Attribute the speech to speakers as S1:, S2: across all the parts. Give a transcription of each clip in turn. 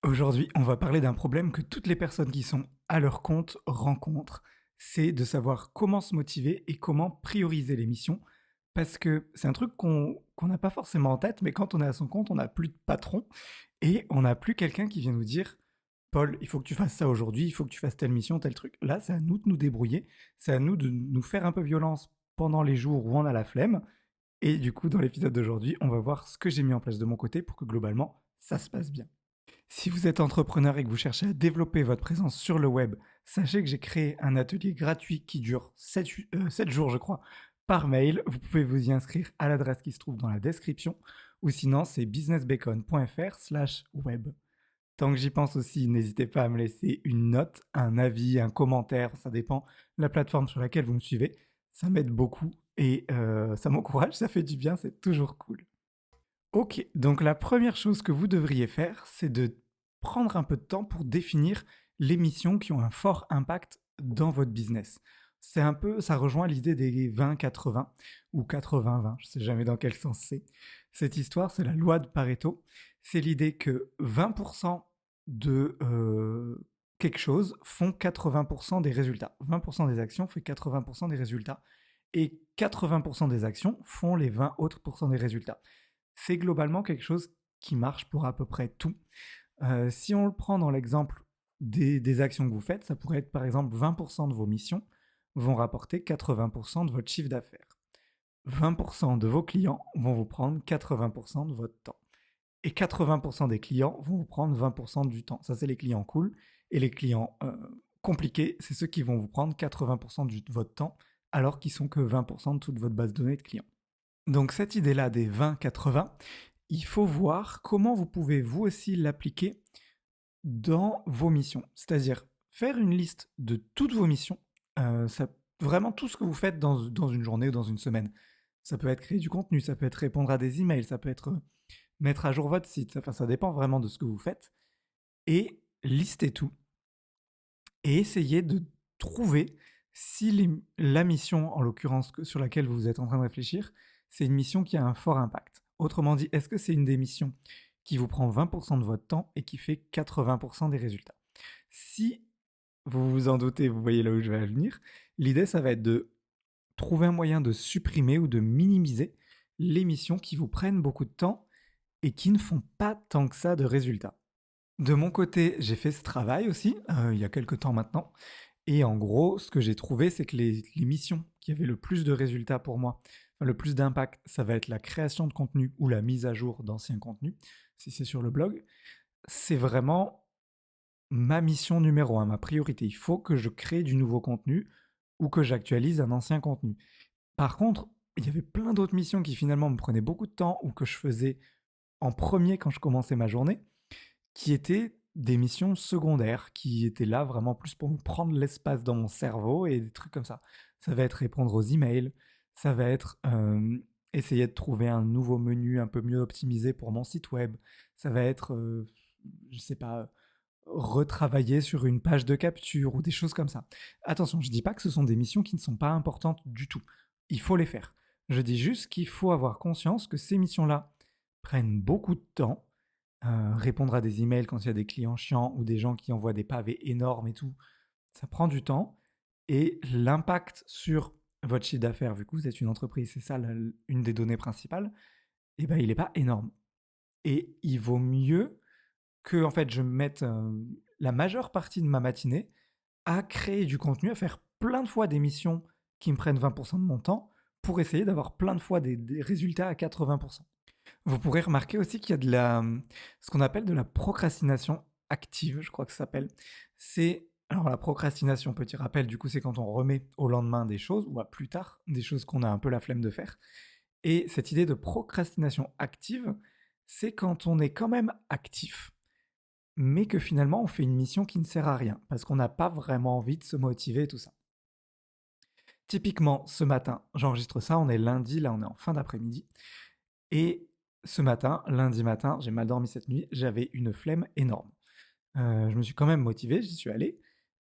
S1: Aujourd'hui, on va parler d'un problème que toutes les personnes qui sont à leur compte rencontrent. C'est de savoir comment se motiver et comment prioriser les missions. Parce que c'est un truc qu'on n'a pas forcément en tête, mais quand on est à son compte, on n'a plus de patron et on n'a plus quelqu'un qui vient nous dire Paul, il faut que tu fasses ça aujourd'hui, il faut que tu fasses telle mission, tel truc. Là, c'est à nous de nous débrouiller, c'est à nous de nous faire un peu violence pendant les jours où on a la flemme. Et du coup, dans l'épisode d'aujourd'hui, on va voir ce que j'ai mis en place de mon côté pour que globalement, ça se passe bien. Si vous êtes entrepreneur et que vous cherchez à développer votre présence sur le web, sachez que j'ai créé un atelier gratuit qui dure 7 jours, je crois, par mail. Vous pouvez vous y inscrire à l'adresse qui se trouve dans la description, ou sinon c'est businessbacon.fr/web. Tant que j'y pense aussi, n'hésitez pas à me laisser une note, un avis, un commentaire, ça dépend de la plateforme sur laquelle vous me suivez. Ça m'aide beaucoup et ça m'encourage, ça fait du bien, c'est toujours cool. Ok, donc la première chose que vous devriez faire, c'est de prendre un peu de temps pour définir les missions qui ont un fort impact dans votre business. C'est un peu, ça rejoint l'idée des 20-80 ou 80-20, je ne sais jamais dans quel sens c'est. Cette histoire, c'est la loi de Pareto. C'est l'idée que 20% de quelque chose font 80% des résultats. 20% des actions font 80% des résultats. Et 80% des actions font les 20 autres pourcents des résultats. C'est globalement quelque chose qui marche pour à peu près tout. Si on le prend dans l'exemple des actions que vous faites, ça pourrait être par exemple 20% de vos missions vont rapporter 80% de votre chiffre d'affaires. 20% de vos clients vont vous prendre 80% de votre temps. Et 80% des clients vont vous prendre 20% du temps. Ça, c'est les clients cool. Et les clients compliqués, c'est ceux qui vont vous prendre 80% de votre temps, alors qu'ils sont que 20% de toute votre base de données de clients. Donc cette idée-là des 20-80, il faut voir comment vous pouvez vous aussi l'appliquer dans vos missions. C'est-à-dire faire une liste de toutes vos missions, vraiment tout ce que vous faites dans une journée ou dans une semaine. Ça peut être créer du contenu, ça peut être répondre à des emails, ça peut être mettre à jour votre site, enfin ça dépend vraiment de ce que vous faites. Et lister tout et essayer de trouver si la mission, en l'occurrence sur laquelle vous êtes en train de réfléchir, c'est une mission qui a un fort impact. Autrement dit, est-ce que c'est une des missions qui vous prend 20% de votre temps et qui fait 80% des résultats? Si vous vous en doutez, vous voyez là où je vais venir, l'idée, ça va être de trouver un moyen de supprimer ou de minimiser les missions qui vous prennent beaucoup de temps et qui ne font pas tant que ça de résultats. De mon côté, j'ai fait ce travail aussi, il y a quelques temps maintenant. Et en gros, ce que j'ai trouvé, c'est que les missions qui avaient le plus de résultats pour moi, enfin, le plus d'impact, ça va être la création de contenu ou la mise à jour d'anciens contenus, si c'est sur le blog. C'est vraiment ma mission numéro un, ma priorité. Il faut que je crée du nouveau contenu ou que j'actualise un ancien contenu. Par contre, il y avait plein d'autres missions qui finalement me prenaient beaucoup de temps ou que je faisais en premier quand je commençais ma journée, qui étaient des missions secondaires, qui étaient là vraiment plus pour me prendre l'espace dans mon cerveau et des trucs comme ça. Ça va être répondre aux emails, ça va être essayer de trouver un nouveau menu un peu mieux optimisé pour mon site web, ça va être, je sais pas, retravailler sur une page de capture ou des choses comme ça. Attention, je dis pas que ce sont des missions qui ne sont pas importantes du tout. Il faut les faire. Je dis juste qu'il faut avoir conscience que ces missions-là prennent beaucoup de temps. Répondre à des emails quand il y a des clients chiants ou des gens qui envoient des pavés énormes et tout, ça prend du temps. Et l'impact sur votre chiffre d'affaires, vu que vous êtes une entreprise, c'est ça une des données principales, eh ben, il n'est pas énorme. Et il vaut mieux que en fait, je mette la majeure partie de ma matinée à créer du contenu, à faire plein de fois des missions qui me prennent 20% de mon temps pour essayer d'avoir plein de fois des résultats à 80%. Vous pourrez remarquer aussi qu'il y a ce qu'on appelle de la procrastination active, je crois que ça s'appelle. Alors la procrastination, petit rappel, du coup, c'est quand on remet au lendemain des choses, ou à plus tard, des choses qu'on a un peu la flemme de faire. Et cette idée de procrastination active, c'est quand on est quand même actif, mais que finalement on fait une mission qui ne sert à rien, parce qu'on n'a pas vraiment envie de se motiver et tout ça. Typiquement, ce matin, j'enregistre ça, on est lundi, là on est en fin d'après-midi, et ce matin, lundi matin, j'ai mal dormi cette nuit, j'avais une flemme énorme. Je me suis quand même motivé, j'y suis allé,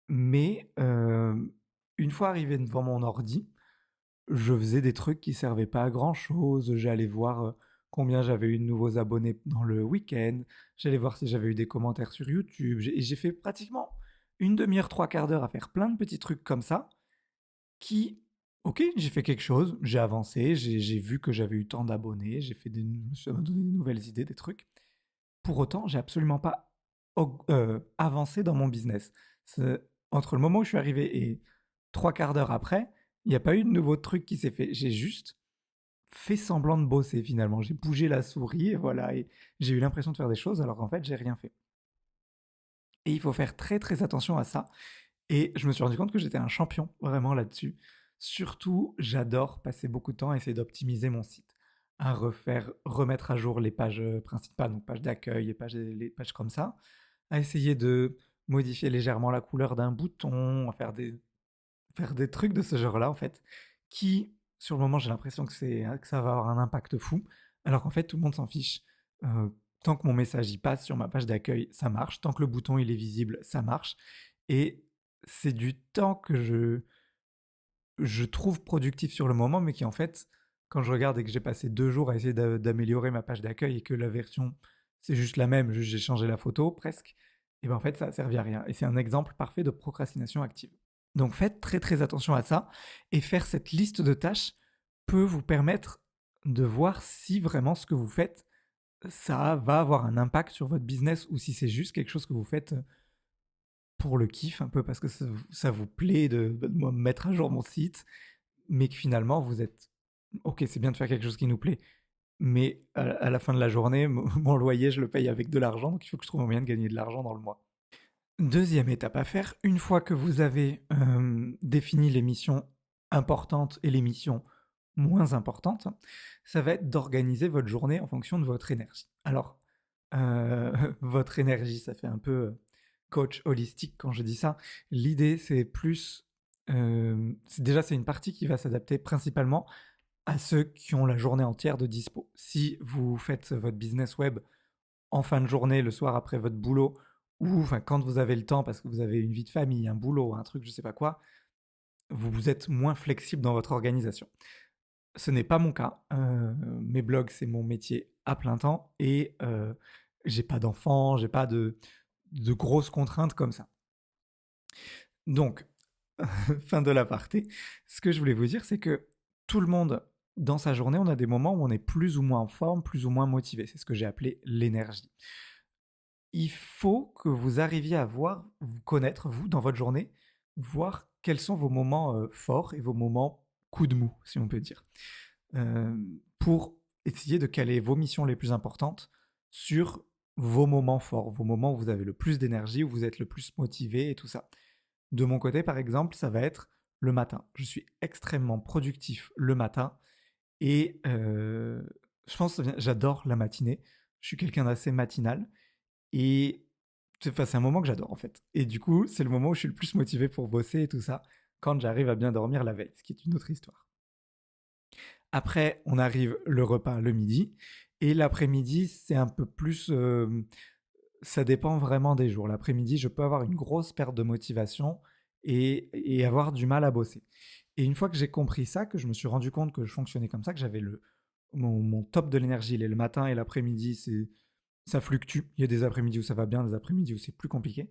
S1: mais une fois arrivé devant mon ordi, je faisais des trucs qui servaient pas à grand chose. J'allais voir combien j'avais eu de nouveaux abonnés dans le week-end, j'allais voir si j'avais eu des commentaires sur YouTube, et j'ai fait pratiquement une demi-heure, trois quarts d'heure à faire plein de petits trucs comme ça, qui, ok, j'ai fait quelque chose, j'ai avancé, j'ai vu que j'avais eu tant d'abonnés, ça m'a donné des nouvelles idées, des trucs. Pour autant, j'ai absolument pas avancé dans mon business. Entre le moment où je suis arrivé et trois quarts d'heure après, il n'y a pas eu de nouveau truc qui s'est fait. J'ai juste fait semblant de bosser finalement. J'ai bougé la souris et voilà, et j'ai eu l'impression de faire des choses alors qu'en fait, j'ai rien fait. Et il faut faire très très attention à ça. Et je me suis rendu compte que j'étais un champion vraiment là-dessus. Surtout, j'adore passer beaucoup de temps à essayer d'optimiser mon site, à remettre à jour les pages principales, donc pages d'accueil, les pages comme ça, à essayer de modifier légèrement la couleur d'un bouton, à faire des trucs de ce genre-là en fait, qui sur le moment j'ai l'impression que ça va avoir un impact fou, alors qu'en fait tout le monde s'en fiche. Euh, Tant que mon message y passe sur ma page d'accueil, ça marche. Tant que le bouton il est visible, ça marche. Et c'est du temps que je trouve productif sur le moment, mais qui en fait, quand je regarde et que j'ai passé 2 jours à essayer d'améliorer ma page d'accueil et que la version c'est juste la même, juste j'ai changé la photo presque, et ben en fait ça a servi à rien. Et c'est un exemple parfait de procrastination active. Donc faites très très attention à ça, et faire cette liste de tâches peut vous permettre de voir si vraiment ce que vous faites, ça va avoir un impact sur votre business ou si c'est juste quelque chose que vous faites pour le kiff, un peu parce que ça vous plaît de mettre à jour mon site, mais que finalement vous êtes ok, c'est bien de faire quelque chose qui nous plaît, mais à la fin de la journée, mon loyer, je le paye avec de l'argent, donc il faut que je trouve un moyen de gagner de l'argent dans le mois. Deuxième étape à faire, une fois que vous avez défini les missions importantes et les missions moins importantes, ça va être d'organiser votre journée en fonction de votre énergie. Alors, votre énergie, ça fait un peu coach holistique quand je dis ça. L'idée, c'est plus... c'est une partie qui va s'adapter principalement à ceux qui ont la journée entière de dispo. Si vous faites votre business web en fin de journée, le soir après votre boulot, ou enfin quand vous avez le temps parce que vous avez une vie de famille, un boulot, un truc, je sais pas quoi, vous êtes moins flexible dans votre organisation. Ce n'est pas mon cas. Mes blogs, c'est mon métier à plein temps et j'ai pas d'enfants, j'ai pas de grosses contraintes comme ça. Donc, fin de l'aparté, ce que je voulais vous dire, c'est que tout le monde, dans sa journée, on a des moments où on est plus ou moins en forme, plus ou moins motivé. C'est ce que j'ai appelé l'énergie. Il faut que vous arriviez à vous connaître, vous, dans votre journée, voir quels sont vos moments forts et vos moments coup de mou, si on peut dire, euh, pour essayer de caler vos missions les plus importantes sur vos moments forts, vos moments où vous avez le plus d'énergie, où vous êtes le plus motivé et tout ça. De mon côté, par exemple, ça va être le matin. Je suis extrêmement productif le matin et je pense que j'adore la matinée. Je suis quelqu'un d'assez matinal et c'est un moment que j'adore en fait. Et du coup, c'est le moment où je suis le plus motivé pour bosser et tout ça, quand j'arrive à bien dormir la veille, ce qui est une autre histoire. Après, on arrive le repas le midi. Et l'après-midi, c'est un peu plus... ça dépend vraiment des jours. L'après-midi, je peux avoir une grosse perte de motivation et avoir du mal à bosser. Et une fois que j'ai compris ça, que je me suis rendu compte que je fonctionnais comme ça, que j'avais mon top de l'énergie, le matin et l'après-midi, ça fluctue. Il y a des après-midi où ça va bien, des après-midi où c'est plus compliqué.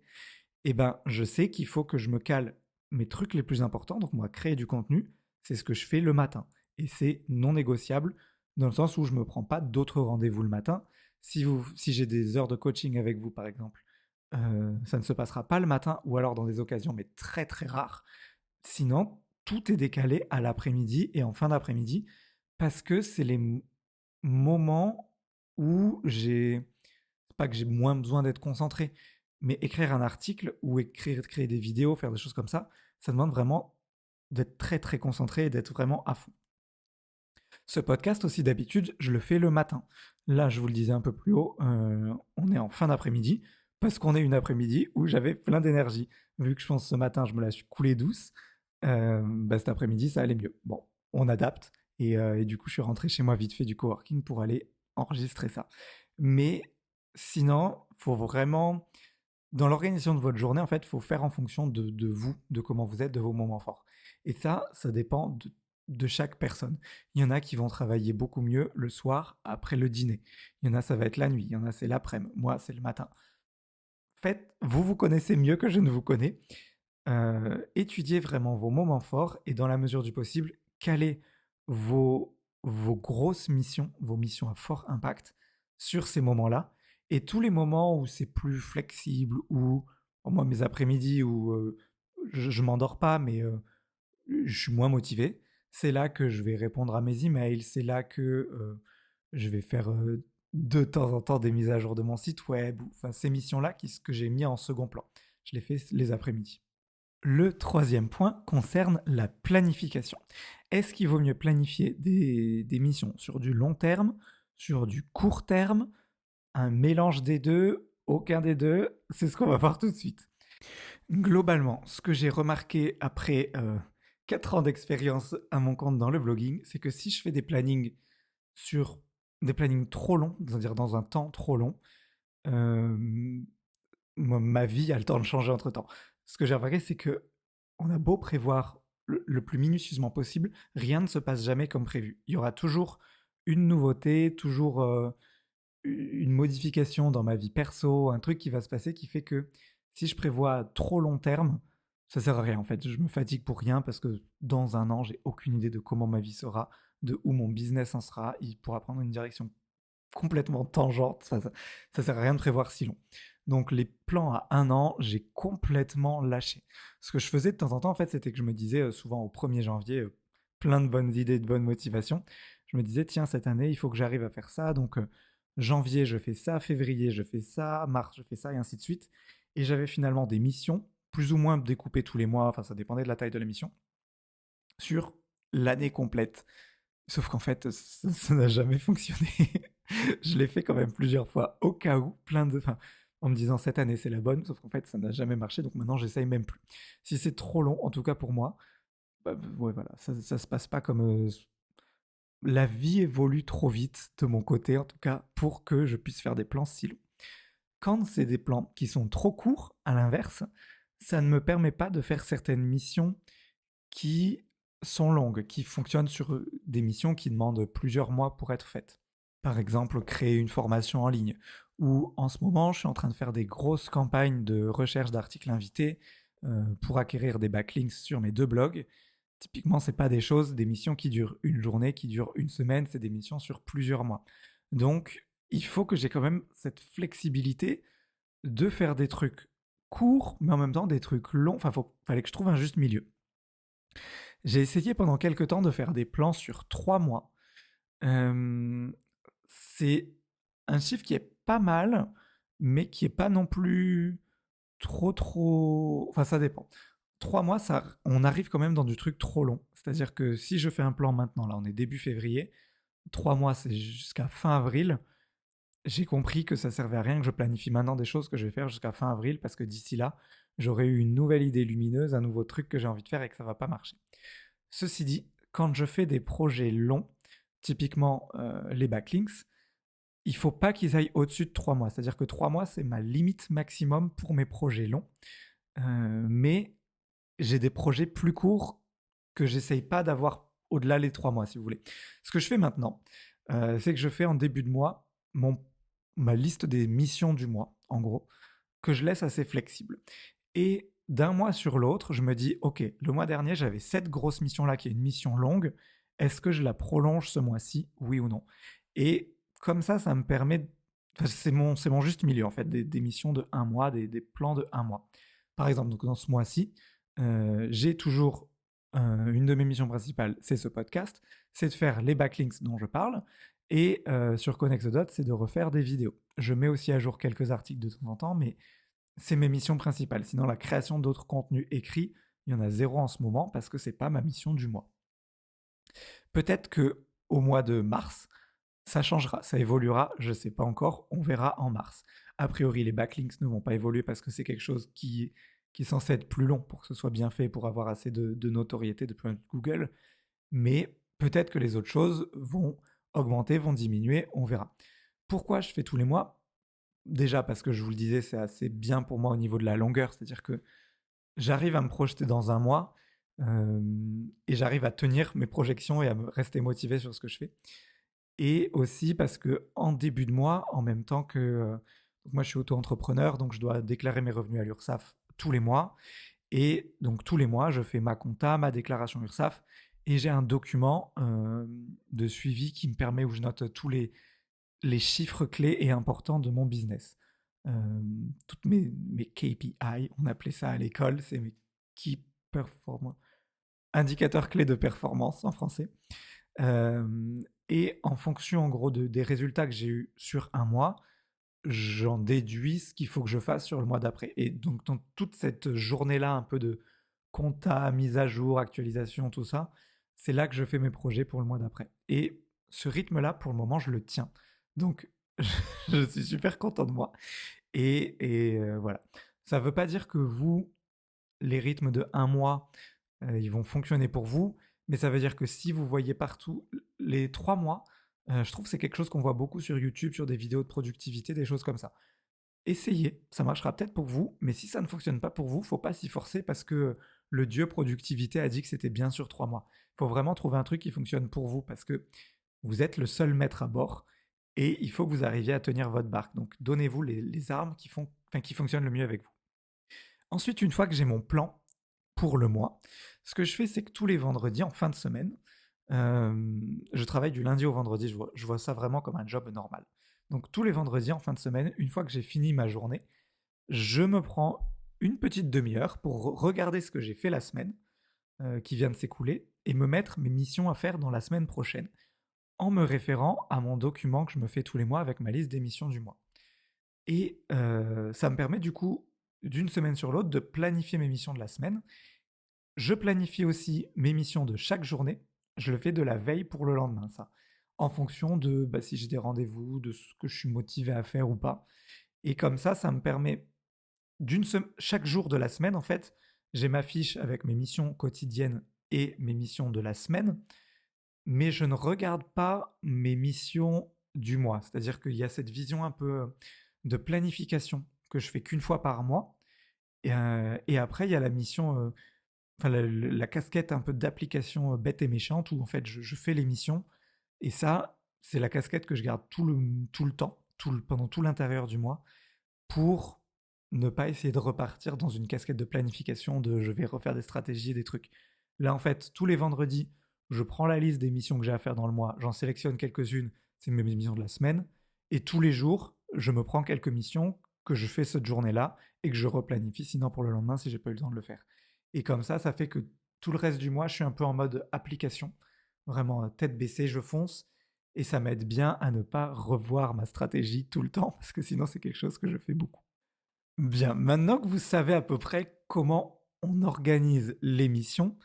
S1: Et ben, je sais qu'il faut que je me cale mes trucs les plus importants. Donc, moi, créer du contenu, c'est ce que je fais le matin. Et c'est non négociable dans le sens où je ne me prends pas d'autres rendez-vous le matin. Si j'ai des heures de coaching avec vous, par exemple, ça ne se passera pas le matin ou alors dans des occasions, mais très très rares. Sinon, tout est décalé à l'après-midi et en fin d'après-midi parce que c'est les moments où c'est pas que j'ai moins besoin d'être concentré, mais écrire un article ou créer des vidéos, faire des choses comme ça demande vraiment d'être très très concentré et d'être vraiment à fond. Ce podcast aussi d'habitude, je le fais le matin. Là, je vous le disais un peu plus haut, on est en fin d'après-midi parce qu'on est une après-midi où j'avais plein d'énergie. Vu que je pense ce matin, je me la suis coulée douce, cet après-midi, ça allait mieux. Bon, on adapte et du coup, je suis rentré chez moi vite fait du coworking pour aller enregistrer ça. Mais sinon, faut vraiment, dans l'organisation de votre journée, en fait, il faut faire en fonction de vous, de comment vous êtes, de vos moments forts. Et ça dépend de de chaque personne. Il y en a qui vont travailler beaucoup mieux le soir après le dîner. Il y en a, ça va être la nuit. Il y en a, c'est l'après-midi. Moi, c'est le matin. Faites, vous vous connaissez mieux que je ne vous connais. Étudiez vraiment vos moments forts et dans la mesure du possible, calez vos grosses missions, vos missions à fort impact sur ces moments-là. Et tous les moments où c'est plus flexible, où moi mes après-midi où je m'endors pas, mais je suis moins motivé, c'est là que je vais répondre à mes emails, c'est là que je vais faire de temps en temps des mises à jour de mon site web, enfin ces missions-là que j'ai mis en second plan. Je les fais les après-midi. Le troisième point concerne la planification. Est-ce qu'il vaut mieux planifier des missions sur du long terme, sur du court terme, un mélange des deux, aucun des deux? C'est ce qu'on va voir tout de suite. Globalement, ce que j'ai remarqué après 4 ans d'expérience à mon compte dans le blogging, c'est que si je fais des plannings sur des plannings trop longs, c'est-à-dire dans un temps trop long, euh, ma vie a le temps de changer entre temps. Ce que j'ai remarqué, c'est que on a beau prévoir le plus minutieusement possible, rien ne se passe jamais comme prévu. Il y aura toujours une nouveauté, toujours une modification dans ma vie perso, un truc qui va se passer qui fait que si je prévois à trop long terme, ça sert à rien en fait. Je me fatigue pour rien parce que dans un an, j'ai aucune idée de comment ma vie sera, de où mon business en sera. Il pourra prendre une direction complètement tangente. Ça sert à rien de prévoir si long. Donc les plans à un an, j'ai complètement lâché. Ce que je faisais de temps en temps, en fait, c'était que je me disais souvent au 1er janvier, plein de bonnes idées, de bonnes motivations. Je me disais, tiens, cette année, il faut que j'arrive à faire ça. Donc janvier, je fais ça, février, je fais ça, mars, je fais ça, et ainsi de suite. Et j'avais finalement des missions, plus ou moins découpées tous les mois, enfin ça dépendait de la taille de la mission, sur l'année complète. Sauf qu'en fait, ça n'a jamais fonctionné. Je l'ai fait quand même plusieurs fois, au cas où, enfin, en me disant cette année c'est la bonne, sauf qu'en fait ça n'a jamais marché, donc maintenant j'essaye même plus. Si c'est trop long, en tout cas pour moi, bah, ouais, voilà, ça se passe pas comme. La vie évolue trop vite, de mon côté en tout cas, pour que je puisse faire des plans si longs. Quand c'est des plans qui sont trop courts, à l'inverse, ça ne me permet pas de faire certaines missions qui sont longues, qui fonctionnent sur des missions qui demandent plusieurs mois pour être faites. Par exemple, créer une formation en ligne, ou en ce moment, je suis en train de faire des grosses campagnes de recherche d'articles invités pour acquérir des backlinks sur mes 2 blogs. Typiquement, c'est pas des choses, des missions qui durent une journée, qui durent une semaine, c'est des missions sur plusieurs mois. Donc, il faut que j'ai quand même cette flexibilité de faire des trucs courts, mais en même temps des trucs longs. Enfin, fallait que je trouve un juste milieu. J'ai essayé pendant quelques temps de faire des plans sur 3 mois. C'est un chiffre qui est pas mal, mais qui est pas non plus trop. Enfin, ça dépend. 3 mois, on arrive quand même dans du truc trop long. C'est-à-dire que si je fais un plan maintenant, là on est début février, 3 mois c'est jusqu'à fin avril. J'ai compris que ça servait à rien que je planifie maintenant des choses que je vais faire jusqu'à fin avril parce que d'ici là, j'aurai eu une nouvelle idée lumineuse, un nouveau truc que j'ai envie de faire et que ça va pas marcher. Ceci dit, quand je fais des projets longs, typiquement les backlinks, il faut pas qu'ils aillent au-dessus de 3 mois. C'est-à-dire que 3 mois, c'est ma limite maximum pour mes projets longs. Mais j'ai des projets plus courts que j'essaye pas d'avoir au-delà les 3 mois, si vous voulez. Ce que je fais maintenant, c'est que je fais en début de mois ma liste des missions du mois, en gros, que je laisse assez flexible. Et d'un mois sur l'autre, je me dis, ok, le mois dernier, j'avais cette grosse mission-là qui est une mission longue. Est-ce que je la prolonge ce mois-ci, oui ou non? Et comme ça me permet. Enfin, c'est mon juste milieu, en fait, des missions de un mois, des plans de un mois. Par exemple, donc dans ce mois-ci, j'ai toujours une de mes missions principales, c'est ce podcast, c'est de faire les backlinks dont je parle. Et sur Connect the Dots, c'est de refaire des vidéos. Je mets aussi à jour quelques articles de temps en temps, mais c'est mes missions principales. Sinon, la création d'autres contenus écrits, il y en a zéro en ce moment parce que c'est pas ma mission du mois. Peut-être que au mois de mars, ça changera, ça évoluera, je ne sais pas encore, on verra en mars. A priori, les backlinks ne vont pas évoluer parce que c'est quelque chose qui est censé être plus long pour que ce soit bien fait, pour avoir assez de notoriété de Google. Mais peut-être que les autres choses vont augmenter, vont diminuer, on verra. Pourquoi je fais tous les mois? Déjà parce que je vous le disais, c'est assez bien pour moi au niveau de la longueur, c'est-à-dire que j'arrive à me projeter dans un mois Et j'arrive à tenir mes projections et à me rester motivé sur ce que je fais. Et aussi parce que en début de mois, en même temps que donc moi je suis auto-entrepreneur, donc je dois déclarer mes revenus à l'URSSAF tous les mois. Et donc tous les mois, je fais ma compta, ma déclaration URSSAF, et j'ai un document de suivi qui me permet où je note tous les chiffres clés et importants de mon business. Toutes mes KPI, on appelait ça à l'école, c'est mes Key Performance, indicateurs clés de performance en français. Et en fonction en gros des résultats que j'ai eus sur un mois, j'en déduis ce qu'il faut que je fasse sur le mois d'après. Et donc dans toute cette journée-là, un peu de compta, mise à jour, actualisation, tout ça, c'est là que je fais mes projets pour le mois d'après. Et ce rythme-là, pour le moment, je le tiens. Donc je suis super content de moi. Et voilà. Ça ne veut pas dire que vous, les rythmes de un mois, ils vont fonctionner pour vous, mais ça veut dire que si vous voyez partout les 3 mois, je trouve que c'est quelque chose qu'on voit beaucoup sur YouTube, sur des vidéos de productivité, des choses comme ça. Essayez, ça marchera peut-être pour vous, mais si ça ne fonctionne pas pour vous, faut pas s'y forcer parce que le dieu productivité a dit que c'était bien sur 3 mois. Il faut vraiment trouver un truc qui fonctionne pour vous parce que vous êtes le seul maître à bord et il faut que vous arriviez à tenir votre barque. Donc donnez-vous les armes qui fonctionnent le mieux avec vous. Ensuite, une fois que j'ai mon plan pour le mois, ce que je fais, c'est que tous les vendredis, en fin de semaine, je travaille du lundi au vendredi, je vois ça vraiment comme un job normal. Donc tous les vendredis, en fin de semaine, une fois que j'ai fini ma journée, je me prends une petite demi-heure pour regarder ce que j'ai fait la semaine qui vient de s'écouler et me mettre mes missions à faire dans la semaine prochaine en me référant à mon document que je me fais tous les mois avec ma liste des missions du mois. Et ça me permet du coup, d'une semaine sur l'autre, de planifier mes missions de la semaine. Je planifie aussi mes missions de chaque journée. Je le fais de la veille pour le lendemain, ça. En fonction de si j'ai des rendez-vous, de ce que je suis motivé à faire ou pas. Et comme ça me permet chaque jour de la semaine, en fait, j'ai ma fiche avec mes missions quotidiennes et mes missions de la semaine, mais je ne regarde pas mes missions du mois. C'est-à-dire qu'il y a cette vision un peu de planification que je fais qu'une fois par mois. Et après, il y a la mission, enfin la casquette un peu d'application bête et méchante où en fait je fais les missions. Et ça, c'est la casquette que je garde tout le temps, pendant tout l'intérieur du mois, pour ne pas essayer de repartir dans une casquette de planification de je vais refaire des stratégies et des trucs. Là, en fait, tous les vendredis, je prends la liste des missions que j'ai à faire dans le mois, j'en sélectionne quelques-unes, c'est mes missions de la semaine, et tous les jours, je me prends quelques missions que je fais cette journée-là et que je replanifie sinon pour le lendemain si j'ai pas eu le temps de le faire. Et comme ça fait que tout le reste du mois, je suis un peu en mode application, vraiment tête baissée, je fonce, et ça m'aide bien à ne pas revoir ma stratégie tout le temps, parce que sinon c'est quelque chose que je fais beaucoup. Bien, maintenant que vous savez à peu près comment on organise l'émission,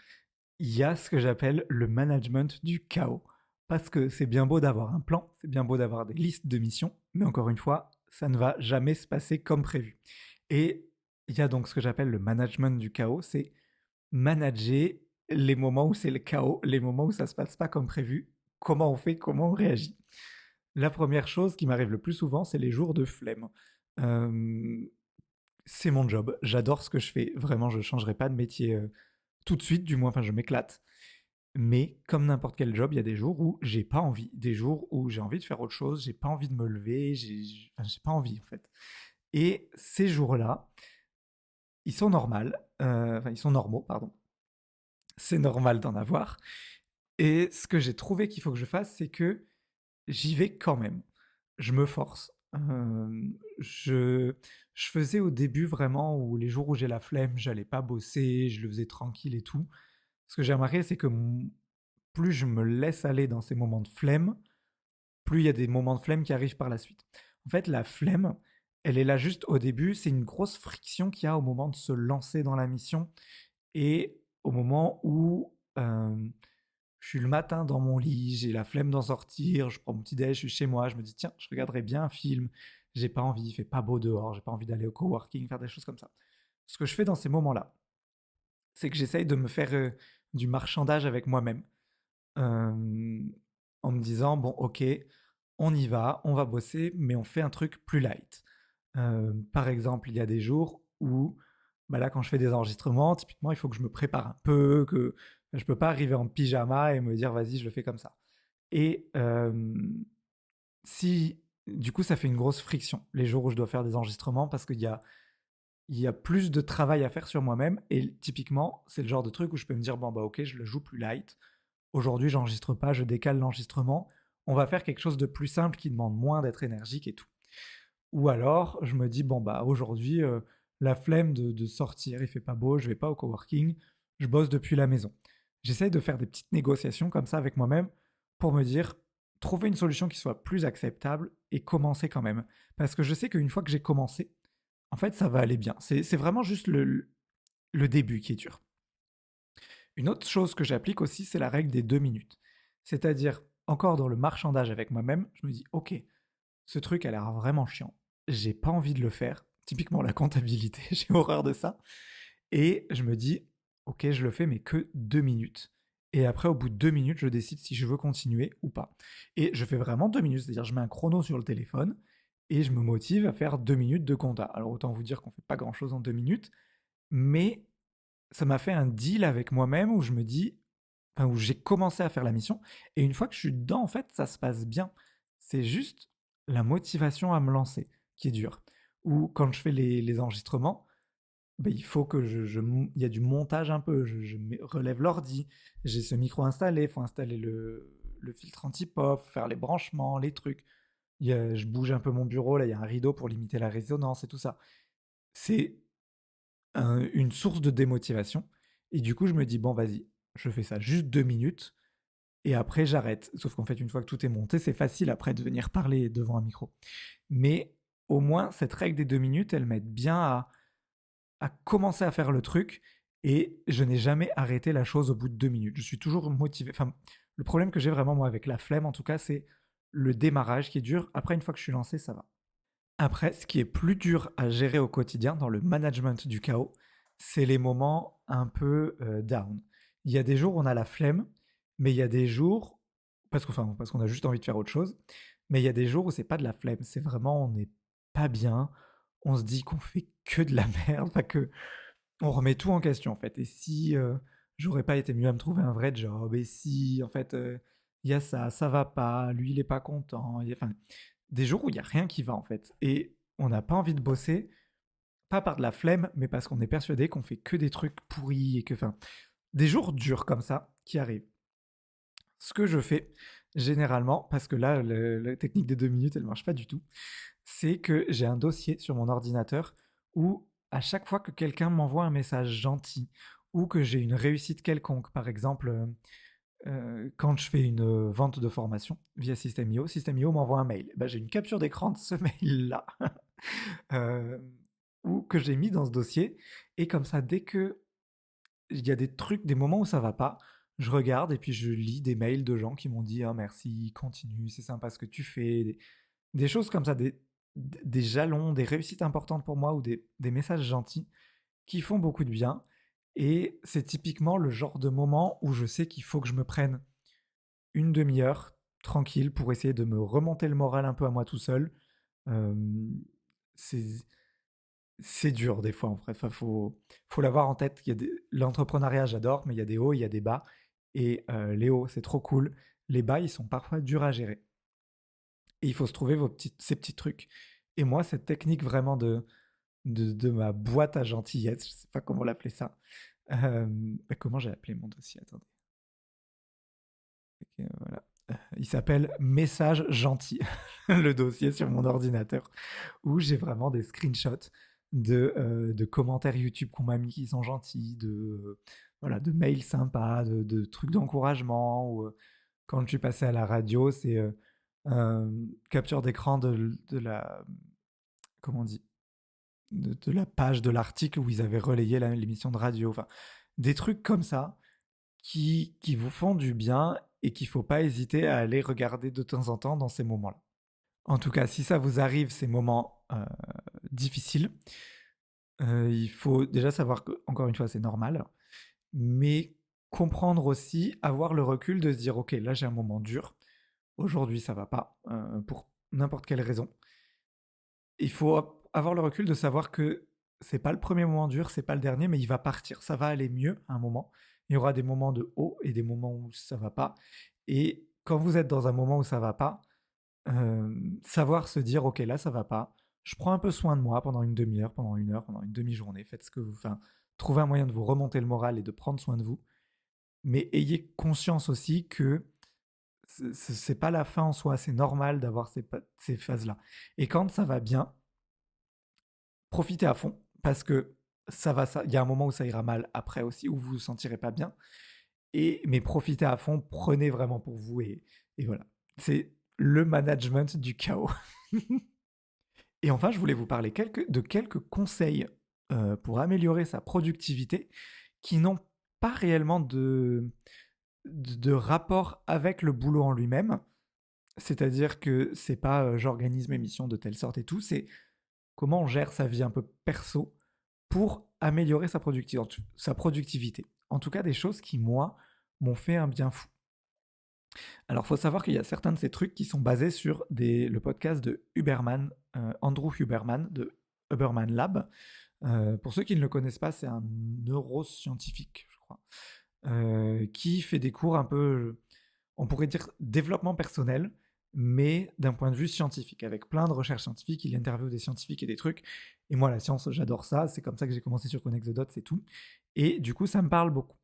S1: il y a ce que j'appelle le management du chaos. Parce que c'est bien beau d'avoir un plan, c'est bien beau d'avoir des listes de missions, mais encore une fois, ça ne va jamais se passer comme prévu. Et il y a donc ce que j'appelle le management du chaos, c'est manager les moments où c'est le chaos, les moments où ça ne se passe pas comme prévu, comment on fait, comment on réagit. La première chose qui m'arrive le plus souvent, c'est les jours de flemme. Euh, c'est mon job, j'adore ce que je fais, vraiment je ne changerai pas de métier tout de suite, du moins, enfin je m'éclate. Mais comme n'importe quel job, il y a des jours où j'ai pas envie, des jours où j'ai envie de faire autre chose, j'ai pas envie de me lever, j'ai pas envie en fait. Et ces jours-là, ils sont ils sont normaux, pardon. C'est normal d'en avoir. Et ce que j'ai trouvé qu'il faut que je fasse, c'est que j'y vais quand même. Je me force. Je faisais au début vraiment où les jours où j'ai la flemme, j'allais pas bosser, je le faisais tranquille et tout. Ce que j'ai remarqué, c'est que plus je me laisse aller dans ces moments de flemme, plus il y a des moments de flemme qui arrivent par la suite. En fait, la flemme, elle est là juste au début, c'est une grosse friction qu'il y a au moment de se lancer dans la mission et au moment où je suis le matin dans mon lit, j'ai la flemme d'en sortir, je prends mon petit déj, je suis chez moi, je me dis tiens, je regarderai bien un film, j'ai pas envie, il fait pas beau dehors, j'ai pas envie d'aller au coworking, faire des choses comme ça. Ce que je fais dans ces moments-là, c'est que j'essaye de me faire du marchandage avec moi-même euh, en me disant bon ok, on va bosser, mais on fait un truc plus light. Par exemple, il y a des jours où bah là, quand je fais des enregistrements, typiquement, il faut que je me prépare un peu, que je peux pas arriver en pyjama et me dire vas-y, je le fais comme ça. Et si du coup, ça fait une grosse friction les jours où je dois faire des enregistrements parce qu'il y a plus de travail à faire sur moi-même. Et typiquement, c'est le genre de truc où je peux me dire bon bah ok, je le joue plus light. Aujourd'hui, j'enregistre pas, je décale l'enregistrement. On va faire quelque chose de plus simple qui demande moins d'être énergique et tout. Ou alors, je me dis, bon, bah aujourd'hui, la flemme de sortir, il fait pas beau, je vais pas au coworking, je bosse depuis la maison. J'essaye de faire des petites négociations comme ça avec moi-même pour me dire, trouver une solution qui soit plus acceptable et commencer quand même. Parce que je sais qu'une fois que j'ai commencé, en fait, ça va aller bien. C'est vraiment juste le début qui est dur. Une autre chose que j'applique aussi, c'est la règle des 2 minutes. C'est-à-dire, encore dans le marchandage avec moi-même, je me dis, ok, ce truc a l'air vraiment chiant. J'ai pas envie de le faire. Typiquement la comptabilité, j'ai horreur de ça. Et je me dis, ok, je le fais, mais que 2 minutes. Et après, au bout de 2 minutes, je décide si je veux continuer ou pas. Et je fais vraiment 2 minutes, c'est-à-dire je mets un chrono sur le téléphone et je me motive à faire 2 minutes de compta. Alors autant vous dire qu'on fait pas grand-chose en 2 minutes, mais ça m'a fait un deal avec moi-même où je me dis, enfin, où j'ai commencé à faire la mission. Et une fois que je suis dedans, en fait, ça se passe bien. C'est juste la motivation à me lancer qui est dure. Ou quand je fais les enregistrements, ben, il faut que il y a du montage un peu. Relève l'ordi, j'ai ce micro installé, il faut installer le filtre anti-pop, faire les branchements, les trucs. Je bouge un peu mon bureau, là, il y a un rideau pour limiter la résonance et tout ça. C'est une source de démotivation. Et du coup, je me dis, bon, vas-y, je fais ça juste 2 minutes et après j'arrête. Sauf qu'en fait, une fois que tout est monté, c'est facile après de venir parler devant un micro. Mais au moins, cette règle des 2 minutes, elle m'aide bien à commencer à faire le truc et je n'ai jamais arrêté la chose au bout de 2 minutes. Je suis toujours motivé. Enfin, le problème que j'ai vraiment, moi, avec la flemme, en tout cas, c'est le démarrage qui est dur. Après, une fois que je suis lancé, ça va. Après, ce qui est plus dur à gérer au quotidien dans le management du chaos, c'est les moments un peu down. Il y a des jours où on a la flemme, mais il y a des jours, parce qu'on a juste envie de faire autre chose, mais il y a des jours où c'est pas de la flemme, c'est vraiment on n'est pas bien, on se dit qu'on fait que de la merde, enfin que on remet tout en question en fait. Et si j'aurais pas été mieux à me trouver un vrai job, et si en fait il y a ça, ça va pas, lui il est pas content, enfin des jours où il y a rien qui va en fait. Et on n'a pas envie de bosser, pas par de la flemme, mais parce qu'on est persuadé qu'on fait que des trucs pourris et que, enfin, des jours durs comme ça qui arrivent. Ce que je fais généralement, parce que là, la technique des 2 minutes, elle marche pas du tout, c'est que j'ai un dossier sur mon ordinateur où à chaque fois que quelqu'un m'envoie un message gentil ou que j'ai une réussite quelconque, par exemple, quand je fais une vente de formation via System.io, System.io m'envoie un mail. Ben, j'ai une capture d'écran de ce mail-là euh, ou que j'ai mis dans ce dossier. Et comme ça, dès que il y a des trucs, des moments où ça va pas, je regarde et puis je lis des mails de gens qui m'ont dit ah merci, continue, c'est sympa ce que tu fais, des choses comme ça, des jalons, des réussites importantes pour moi ou des messages gentils qui font beaucoup de bien. Et c'est typiquement le genre de moment où je sais qu'il faut que je me prenne une demi-heure tranquille pour essayer de me remonter le moral un peu à moi tout seul. Euh, c'est c'est dur des fois en vrai. Enfin, faut l'avoir en tête. L'entrepreneuriat, j'adore, mais il y a des hauts, il y a des bas. Et les hauts, c'est trop cool. Les bas, ils sont parfois durs à gérer. Et il faut se trouver ces petits trucs. Et moi, cette technique vraiment de ma boîte à gentillesse, je sais pas comment l'appeler ça. Comment j'ai appelé mon dossier? Attendez. Ok, voilà. Il s'appelle Message gentil, le dossier sur mon ordinateur, où j'ai vraiment des screenshots de commentaires YouTube qu'on m'a mis qui sont gentils, voilà, de mails sympas, de trucs d'encouragement. Ou, quand je suis passé à la radio, c'est capture d'écran de la, comment on dit, de la page de l'article où ils avaient relayé l'émission de radio. Enfin, des trucs comme ça qui vous font du bien et qu'il ne faut pas hésiter à aller regarder de temps en temps dans ces moments-là. En tout cas, si ça vous arrive, ces moments difficiles, il faut déjà savoir que, encore une fois, c'est normal, mais comprendre aussi, avoir le recul de se dire, ok, là j'ai un moment dur, aujourd'hui ça va pas, pour n'importe quelle raison. Il faut avoir le recul de savoir que c'est pas le premier moment dur, c'est pas le dernier, mais il va partir. Ça va aller mieux à un moment. Il y aura des moments de haut et des moments où ça va pas. Et quand vous êtes dans un moment où ça va pas, savoir se dire: «OK, là, ça va pas. Je prends un peu soin de moi pendant une demi-heure, pendant une heure, pendant une demi-journée». Faites ce que vous enfin, trouvez un moyen de vous remonter le moral et de prendre soin de vous. Mais ayez conscience aussi que c'est pas la fin en soi. C'est normal d'avoir ces phases-là. Et quand ça va bien, profitez à fond parce que il y a un moment où ça ira mal après aussi, où vous vous sentirez pas bien. Mais profitez à fond, prenez vraiment pour vous et voilà. C'est le management du chaos. Et enfin, je voulais vous parler de quelques conseils pour améliorer sa productivité qui n'ont pas réellement de rapport avec le boulot en lui-même. C'est-à-dire que c'est pas j'organise mes missions de telle sorte et tout, c'est comment on gère sa vie un peu perso pour améliorer sa productivité. En tout cas, des choses qui, moi, m'ont fait un bien fou. Alors, il faut savoir qu'il y a certains de ces trucs qui sont basés sur le podcast de Huberman, Andrew Huberman, de Huberman Lab. Pour ceux qui ne le connaissent pas, c'est un neuroscientifique, je crois, qui fait des cours un peu, on pourrait dire, développement personnel, mais d'un point de vue scientifique, avec plein de recherches scientifiques. Il interviewe des scientifiques et des trucs. Et moi, la science, j'adore ça. C'est comme ça que j'ai commencé sur Connect the Dots et tout. Et du coup, ça me parle beaucoup.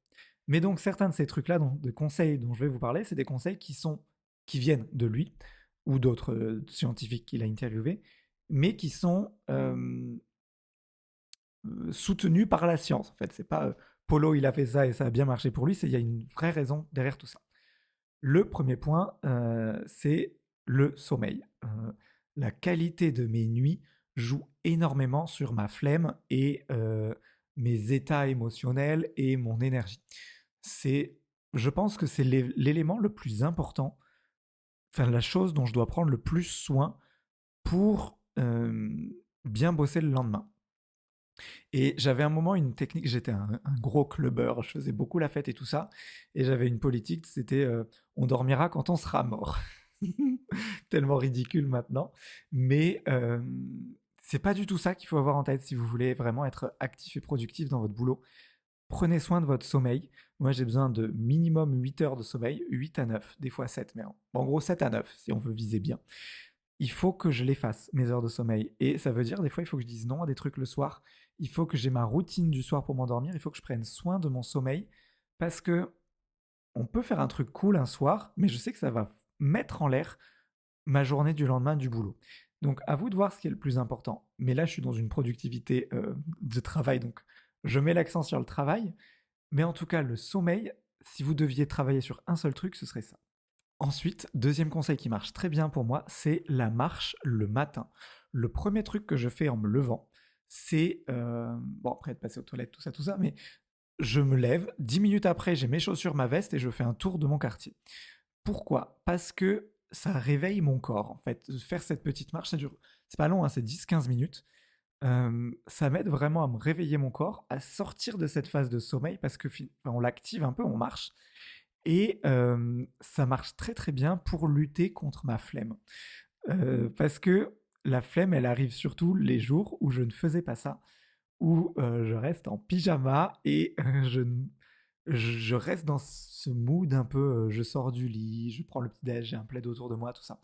S1: Mais donc, certains de ces trucs-là, de conseils dont je vais vous parler, c'est des conseils qui viennent de lui ou d'autres scientifiques qu'il a interviewés, mais qui sont soutenus par la science. En fait, c'est pas Polo, il a fait ça et ça a bien marché pour lui. Il y a une vraie raison derrière tout ça. Le premier point, c'est le sommeil. La qualité de mes nuits joue énormément sur ma flemme et mes états émotionnels et mon énergie. Je pense que c'est l'élément le plus important, enfin la chose dont je dois prendre le plus soin pour bien bosser le lendemain. Et j'avais un moment une technique, j'étais un gros clubbeur, je faisais beaucoup la fête et tout ça, et j'avais une politique, c'était on dormira quand on sera mort. Tellement ridicule maintenant, mais c'est pas du tout ça qu'il faut avoir en tête si vous voulez vraiment être actif et productif dans votre boulot. Prenez soin de votre sommeil. Moi, j'ai besoin de minimum 8 heures de sommeil, 8 à 9, des fois 7, mais en gros 7 à 9 si on veut viser bien. Il faut que je les fasse, mes heures de sommeil. Et ça veut dire, des fois, il faut que je dise non à des trucs le soir. Il faut que j'ai ma routine du soir pour m'endormir. Il faut que je prenne soin de mon sommeil. Parce que on peut faire un truc cool un soir, mais je sais que ça va mettre en l'air ma journée du lendemain du boulot. Donc, à vous de voir ce qui est le plus important. Mais là, je suis dans une productivité de travail, donc je mets l'accent sur le travail. Mais en tout cas, le sommeil, si vous deviez travailler sur un seul truc, ce serait ça. Ensuite, deuxième conseil qui marche très bien pour moi, c'est la marche le matin. Le premier truc que je fais en me levant, c'est... bon, après, de passer aux toilettes, tout ça, mais je me lève, 10 minutes après, j'ai mes chaussures, ma veste, et je fais un tour de mon quartier. Pourquoi? Parce que ça réveille mon corps, en fait. Faire cette petite marche, ça dure... C'est pas long, hein, c'est 10-15 minutes. Ça m'aide vraiment à me réveiller mon corps, à sortir de cette phase de sommeil, parce que on l'active un peu, on marche. Et ça marche très très bien pour lutter contre ma flemme. Parce que la flemme, elle arrive surtout les jours où je ne faisais pas ça, où je reste en pyjama et je reste dans ce mood un peu, je sors du lit, je prends le petit-déj, j'ai un plaid autour de moi, tout ça.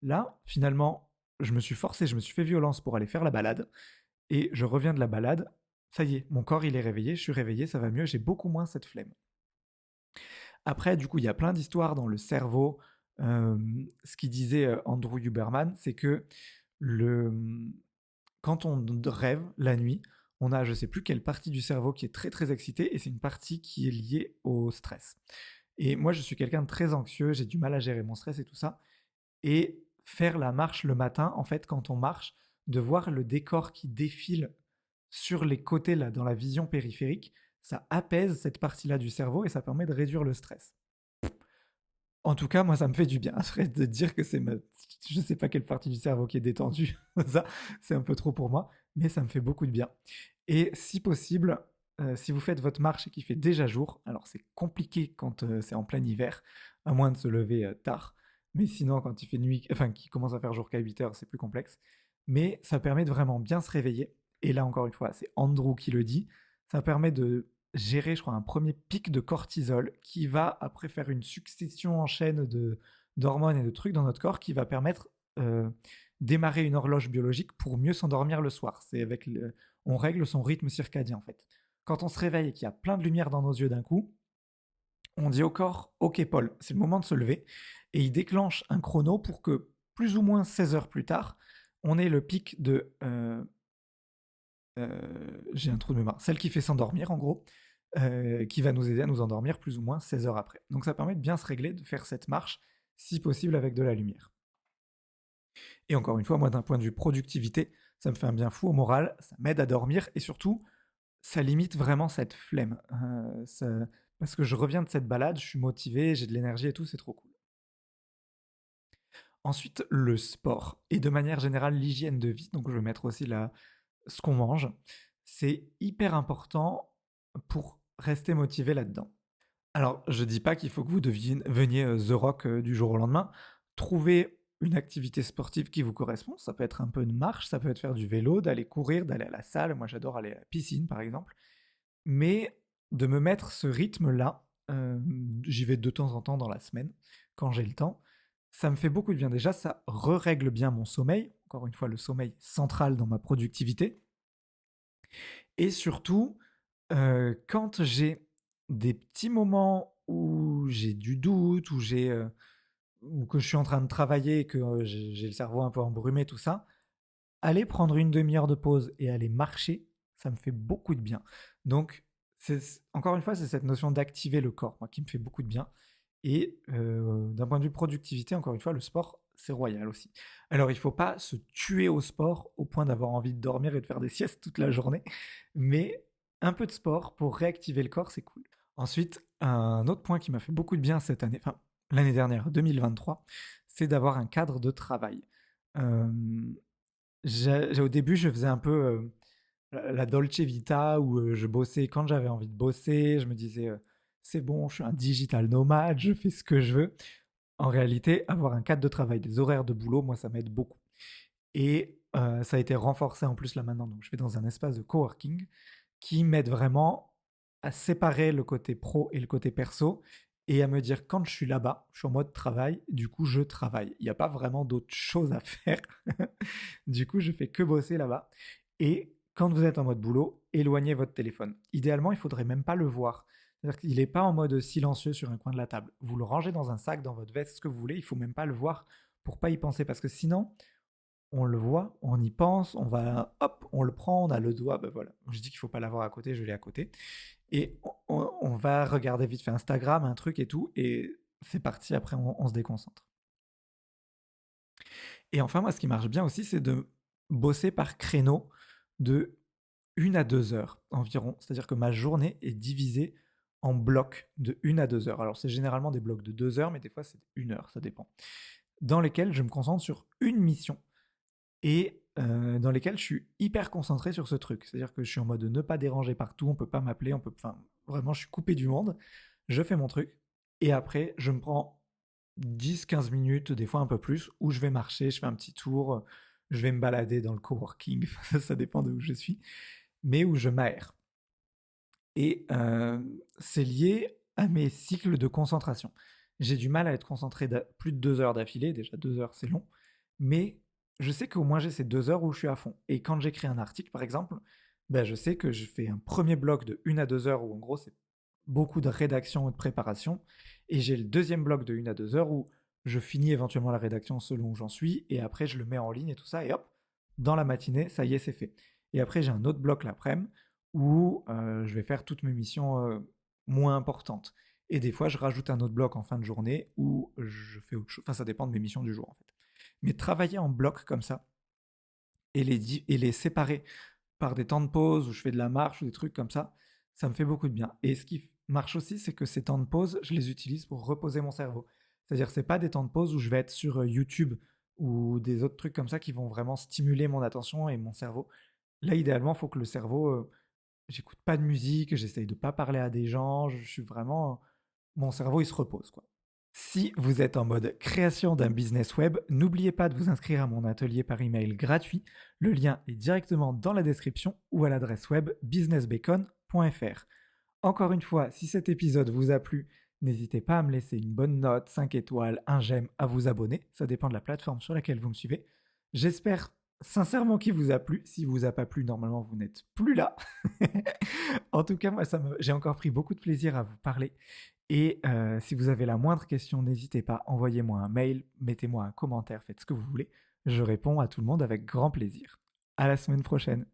S1: Là, finalement, je me suis forcé, je me suis fait violence pour aller faire la balade, et je reviens de la balade, ça y est, mon corps il est réveillé, je suis réveillé, ça va mieux, j'ai beaucoup moins cette flemme. Après, du coup, il y a plein d'histoires dans le cerveau. Ce qu'il disait Andrew Huberman, c'est que le, quand on rêve la nuit, on a je sais plus quelle partie du cerveau qui est très très excitée et c'est une partie qui est liée au stress. Et moi, je suis quelqu'un de très anxieux, j'ai du mal à gérer mon stress et tout ça. Et faire la marche le matin, en fait, quand on marche, de voir le décor qui défile sur les côtés là, dans la vision périphérique, ça apaise cette partie-là du cerveau et ça permet de réduire le stress. En tout cas, moi, ça me fait du bien. Après, de dire que je sais pas quelle partie du cerveau qui est détendue, ça, c'est un peu trop pour moi, mais ça me fait beaucoup de bien. Et si possible, si vous faites votre marche et qu'il fait déjà jour, alors c'est compliqué quand c'est en plein hiver, à moins de se lever tard, mais sinon, quand il fait nuit, enfin, qu'il commence à faire jour qu'à 8 heures, c'est plus complexe. Mais ça permet de vraiment bien se réveiller et là encore une fois, c'est Andrew qui le dit, ça permet de gérer, je crois, un premier pic de cortisol qui va après faire une succession en chaîne d'hormones et de trucs dans notre corps qui va permettre euh, démarrer une horloge biologique pour mieux s'endormir le soir. On règle son rythme circadien en fait. Quand on se réveille et qu'il y a plein de lumière dans nos yeux d'un coup, on dit au corps, ok Paul, c'est le moment de se lever, et il déclenche un chrono pour que plus ou moins 16 heures plus tard, on ait le pic de... j'ai un trou de mémoire, celle qui fait s'endormir en gros, qui va nous aider à nous endormir plus ou moins 16 heures après. Donc ça permet de bien se régler, de faire cette marche, si possible avec de la lumière. Et encore une fois, moi d'un point de vue productivité, ça me fait un bien fou au moral, ça m'aide à dormir, et surtout, ça limite vraiment cette flemme. Parce que je reviens de cette balade, je suis motivé, j'ai de l'énergie et tout, c'est trop cool. Ensuite, le sport, et de manière générale l'hygiène de vie, donc je vais mettre aussi ce qu'on mange, c'est hyper important pour rester motivé là-dedans. Alors, je dis pas qu'il faut que vous veniez The Rock du jour au lendemain. Trouvez une activité sportive qui vous correspond. Ça peut être un peu de marche, ça peut être faire du vélo, d'aller courir, d'aller à la salle. Moi, j'adore aller à la piscine, par exemple. Mais de me mettre ce rythme-là, j'y vais de temps en temps dans la semaine, quand j'ai le temps. Ça me fait beaucoup de bien. Déjà, ça règle bien mon sommeil. Encore une fois, le sommeil central dans ma productivité. Et surtout, quand j'ai des petits moments où j'ai du doute, ou que je suis en train de travailler et que j'ai le cerveau un peu embrumé, tout ça, aller prendre une demi-heure de pause et aller marcher, ça me fait beaucoup de bien. Donc, encore une fois, c'est cette notion d'activer le corps, moi, qui me fait beaucoup de bien. Et d'un point de vue productivité, encore une fois, le sport, c'est royal aussi. Alors, il ne faut pas se tuer au sport au point d'avoir envie de dormir et de faire des siestes toute la journée, mais un peu de sport pour réactiver le corps, c'est cool. Ensuite, un autre point qui m'a fait beaucoup de bien cette année, enfin l'année dernière, 2023, c'est d'avoir un cadre de travail. Euh, au début, je faisais un peu la Dolce Vita où je bossais quand j'avais envie de bosser. Je me disais, c'est bon, je suis un digital nomade, je fais ce que je veux. En réalité, avoir un cadre de travail, des horaires de boulot, moi, ça m'aide beaucoup. Et ça a été renforcé en plus là maintenant. Donc, je vais dans un espace de coworking qui m'aide vraiment à séparer le côté pro et le côté perso et à me dire quand je suis là-bas, je suis en mode travail, du coup je travaille. Il n'y a pas vraiment d'autres choses à faire. Du coup, je fais que bosser là-bas. Et quand vous êtes en mode boulot, éloignez votre téléphone. Idéalement, il faudrait même pas le voir. C'est-à-dire qu'il n'est pas en mode silencieux sur un coin de la table. Vous le rangez dans un sac, dans votre veste, ce que vous voulez. Il faut même pas le voir pour pas y penser. Parce que sinon, on le voit, on y pense, on va, hop, on le prend, on a le doigt, ben voilà. Je dis qu'il faut pas l'avoir à côté, je l'ai à côté. Et on va regarder vite fait Instagram, un truc et tout, et c'est parti, après on se déconcentre. Et enfin, moi, ce qui marche bien aussi, c'est de bosser par créneau de 1 à 2 heures environ. C'est-à-dire que ma journée est divisée en blocs de 1 à 2 heures. Alors, c'est généralement des blocs de 2 heures, mais des fois, c'est 1 heure, ça dépend. Dans lesquels je me concentre sur une mission et dans lesquels je suis hyper concentré sur ce truc. C'est-à-dire que je suis en mode ne pas déranger partout, on peut pas m'appeler, enfin, vraiment, je suis coupé du monde, je fais mon truc, et après, je me prends 10-15 minutes, des fois un peu plus, où je vais marcher, je fais un petit tour, je vais me balader dans le coworking, ça dépend de où je suis, mais où je m'aère. Et c'est lié à mes cycles de concentration. J'ai du mal à être concentré plus de 2 heures d'affilée, déjà 2 heures c'est long, mais je sais qu'au moins j'ai ces 2 heures où je suis à fond. Et quand j'écris un article par exemple, ben, je sais que je fais un premier bloc de 1 à 2 heures où en gros c'est beaucoup de rédaction et de préparation, et j'ai le deuxième bloc de 1 à 2 heures où je finis éventuellement la rédaction selon où j'en suis, et après je le mets en ligne et tout ça, et hop, dans la matinée, ça y est, c'est fait. Et après j'ai un autre bloc l'après-midi où je vais faire toutes mes missions moins importantes. Et des fois, je rajoute un autre bloc en fin de journée où je fais autre chose. Enfin, ça dépend de mes missions du jour, en fait. Mais travailler en bloc comme ça et les séparer par des temps de pause où je fais de la marche ou des trucs comme ça me fait beaucoup de bien. Et ce qui marche aussi, c'est que ces temps de pause, je les utilise pour reposer mon cerveau. C'est-à-dire, c'est pas des temps de pause où je vais être sur YouTube ou des autres trucs comme ça qui vont vraiment stimuler mon attention et mon cerveau. Là, idéalement, il faut que le cerveau j'écoute pas de musique, j'essaye de pas parler à des gens, je suis vraiment mon cerveau il se repose quoi. Si vous êtes en mode création d'un business web, n'oubliez pas de vous inscrire à mon atelier par email gratuit. Le lien est directement dans la description ou à l'adresse web businessbacon.fr. Encore une fois, si cet épisode vous a plu, n'hésitez pas à me laisser une bonne note, 5 étoiles, un j'aime, à vous abonner. Ça dépend de la plateforme sur laquelle vous me suivez. J'espère sincèrement qu'il vous a plu. Si vous a pas plu, normalement, vous n'êtes plus là. En tout cas, moi, j'ai encore pris beaucoup de plaisir à vous parler. Et si vous avez la moindre question, n'hésitez pas, envoyez-moi un mail, mettez-moi un commentaire, faites ce que vous voulez. Je réponds à tout le monde avec grand plaisir. À la semaine prochaine.